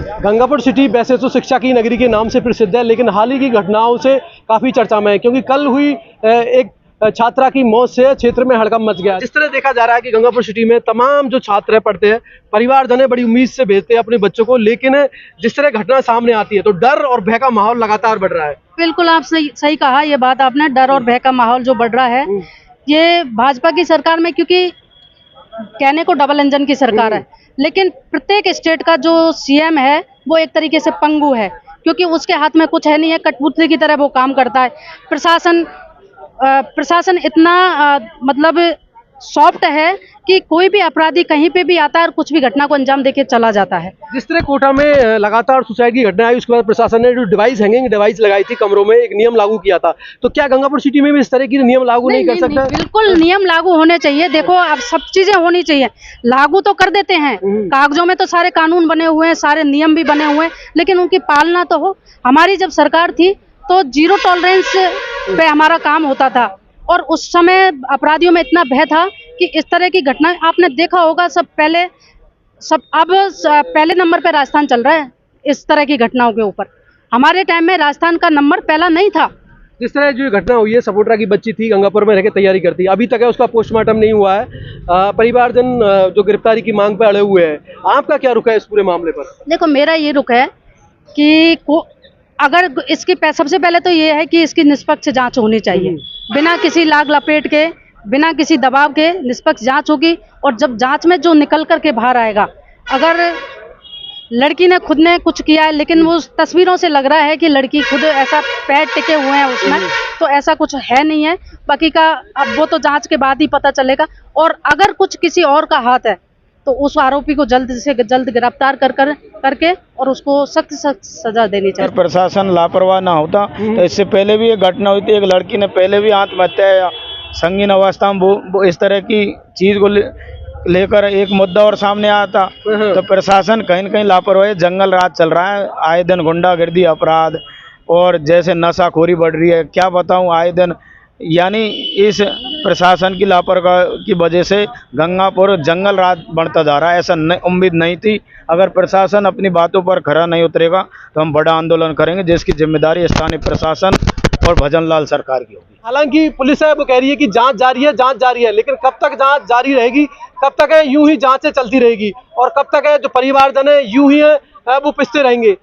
Gangapur city वैसे तो शिक्षा की नगरी के नाम से प्रसिद्ध है, लेकिन हाल ही की घटनाओं से काफ़ी चर्चा में है, क्योंकि कल हुई एक छात्रा की मौत से क्षेत्र में हड़कंप मच गया। जिस तरह देखा जा रहा है कि गंगापुर सिटी में तमाम जो छात्र पढ़ते हैं, परिवारजन बड़ी उम्मीद से भेजते हैं अपने बच्चों को, लेकिन जिस तरह घटना सामने आती है तो डर और भय का माहौल लगातार बढ़ रहा है। बिल्कुल, आप सही कहा। ये बात आपने, डर और भय का माहौल जो बढ़ रहा है, ये भाजपा की सरकार में, क्योंकि कहने को डबल इंजन की सरकार है, लेकिन प्रत्येक स्टेट का जो सीएम है वो एक तरीके से पंगु है, क्योंकि उसके हाथ में कुछ है नहीं है, कठपुतली की तरह वो काम करता है। प्रशासन इतना मतलब सॉफ्ट है कि कोई भी अपराधी कहीं पे भी आता है और कुछ भी घटना को अंजाम देके चला जाता है। जिस तरह कोटा में लगातार सुसाइड की घटना आई, उसके बाद प्रशासन ने जो हैंगिंग डिवाइस लगाई थी कमरों में, एक नियम लागू किया था, तो क्या गंगापुर सिटी में भी इस तरह की नियम लागू नहीं कर सकता? बिल्कुल नियम लागू होने चाहिए। देखो, अब सब चीजें होनी चाहिए, लागू तो कर देते हैं, कागजों में तो सारे कानून बने हुए हैं, सारे नियम भी बने हुए हैं, लेकिन उनकी पालना तो हो। हमारी जब सरकार थी तो 0 टॉलरेंस पे हमारा काम होता था, और उस समय अपराधियों में इतना भय था कि इस तरह की घटना आपने देखा होगा। अब पहले नंबर पे राजस्थान चल रहा है इस तरह की घटनाओं के ऊपर। हमारे टाइम में राजस्थान का नंबर पहला नहीं था। जिस तरह जो घटना हुई है, सपोट्रा की बच्ची थी, गंगापुर में रहकर तैयारी करती है, अभी तक है उसका पोस्टमार्टम नहीं हुआ है। परिवारजन जो गिरफ्तारी की मांग पर अड़े हुए हैं, आपका क्या रुख है इस पूरे मामले पर? देखो, मेरा ये रुख है कि अगर इसकी सबसे पहले तो ये है कि इसकी निष्पक्ष जांच होनी चाहिए, बिना किसी लाग लपेट के, बिना किसी दबाव के निष्पक्ष जांच होगी। और जब जांच में जो निकल करके बाहर आएगा, अगर लड़की ने खुद ने कुछ किया है, लेकिन वो तस्वीरों से लग रहा है कि लड़की खुद ऐसा पैर टिके हुए हैं उसमें, तो ऐसा कुछ है नहीं है। बाकी का अब वो तो जांच के बाद ही पता चलेगा। और अगर कुछ किसी और का हाथ है तो उस आरोपी को जल्द से जल्द गिरफ्तार करके और उसको सख्त सजा देनी चाहिए। अगर प्रशासन लापरवाह ना होता तो इससे पहले भी एक घटना हुई थी, एक लड़की ने पहले भी आत्महत्या या संगीन अवस्था में वो इस तरह की चीज को लेकर एक मुद्दा और सामने आया था। तो प्रशासन कहीं न कहीं लापरवाही, जंगल राज चल रहा है, आए दिन गुंडागर्दी, अपराध और जैसे नशाखोरी बढ़ रही है, क्या बताऊं, आए दिन। यानी इस प्रशासन की लापरवाही की वजह से गंगापुर जंगल राज बढ़ता जा रहा है। ऐसा उम्मीद नहीं थी। अगर प्रशासन अपनी बातों पर खरा नहीं उतरेगा तो हम बड़ा आंदोलन करेंगे, जिसकी जिम्मेदारी स्थानीय प्रशासन और भजनलाल सरकार की होगी। हालांकि पुलिस है वो कह रही है कि जांच जारी है, लेकिन कब तक जांच जारी रहेगी, कब तक है यूं ही जांचें चलती रहेगी, और कब तक है जो परिवारजन है यूं ही है वो पिसते रहेंगे।